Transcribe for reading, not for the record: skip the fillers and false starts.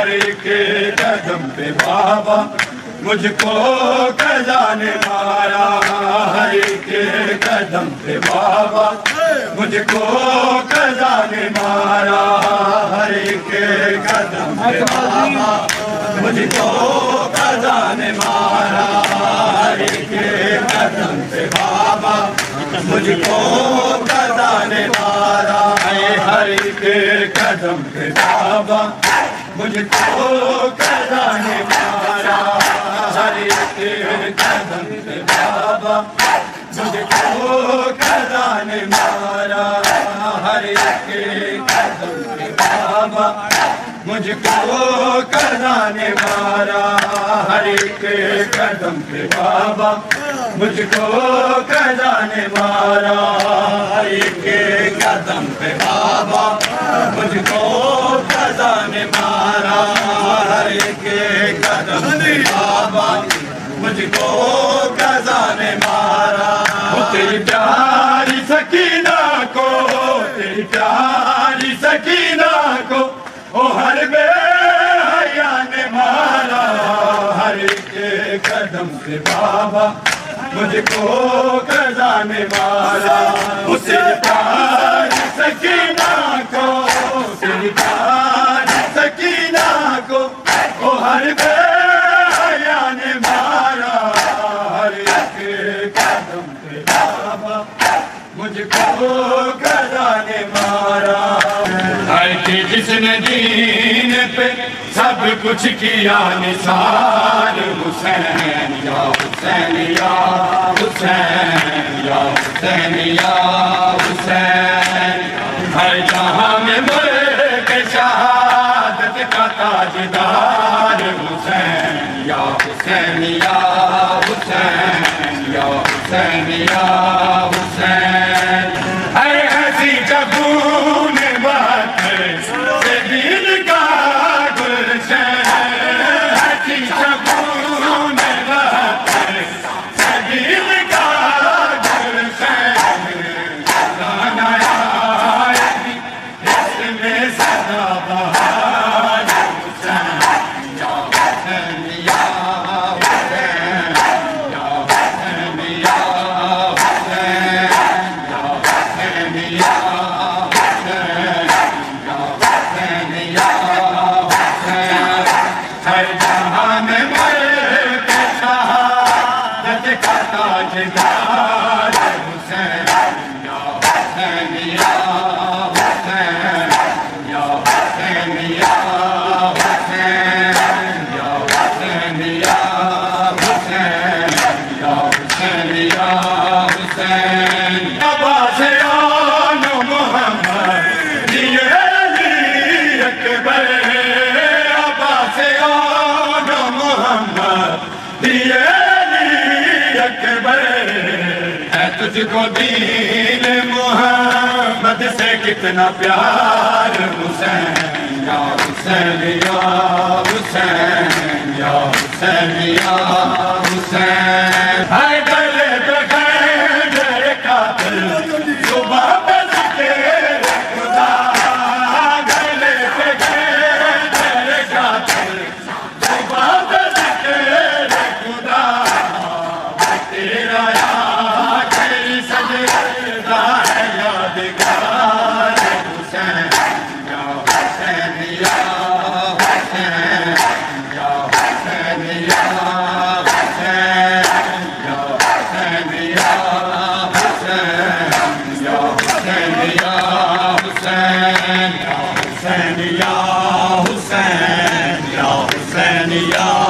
ایک قدم پہ بابا مجھ کو قضا نے مارا، ہر ایک قدم پہ بابا مجھ کو قضا نے مارا، ہر ایک قدم پہ بابا مجھ کو قضا نے مارا، ہر ایک قدم پہ بابا مجھ کو قضا نے مارا، ہر ایک قدم پہ بابا مجھ کو قضا نے مارا، ہر ایک قدم پہ بابا مجھ کو قضا نے مارا، ہر ایک قدم پہ بابا مجھ کو قضا نے مارا، ہر ایک قدم پہ بابا مجھ کو قضا نے مارا، ہر ایک قدم پہ بابا مجھ کو قضا نے مارا، ہر ایک قدم پہ بابا مجھ کو قضا نے مارا، تیری پیاری سکینہ کو، تیری پیاری سکینہ کو او ہر بے حیا نے مارا، ہر ایک قدم پہ بابا مجھ کو قضا نے مارا، تیری پیاری سکینہ کو، تیری پیاری سکینہ کو او ہر بے حیا نے مارا، ہر ایک قدم پہ بابا مجھ کو قضا نے مارا، ہے کہ جس نے دین پہ سب کچھ کیا نثار، حسین یا حسین یا حسین یا حسین یا حسین، ہر جہاں میں ملک شہادت کا تاجدار، حسین یا حسین یا حسین یا حسین یا حسین، اے ایسی جگون بات سے دل کا گلشن، ایسی جگون بات سے دل کا گلشن، گانا آئے اس میں سدا بہار، حسین یا حسین یا حسین یا حسین یا حسین یا حسین یا حسین یا حسین یا حسین، ہر جہاں میں ملک شہادت کا تاجدار، حسین یا حسین یا حسین یا حسین یا حسین یا حسین یا حسین یا حسین یا حسین، عباس آن محمد یہ علی اکبر، عباس آن محمد یہ علی اکبر، ہے تجھ کو دین محمد سے کتنا پیار، حسین یا حسین یا حسین یا حسین یا حسین، ہے گلے پہ خنجر قاتل صبح پہ ذکر خدا، گلے پہ خنجر قاتل صبح پہ ذکر خدا، تیرا آخری سجدہ ہے یادگار، حسین یا حسین یا حسین یا حسین یا حسین یا حسین یا حسین یا حسین یا حسین یا حسین یا حسین یا حسین یا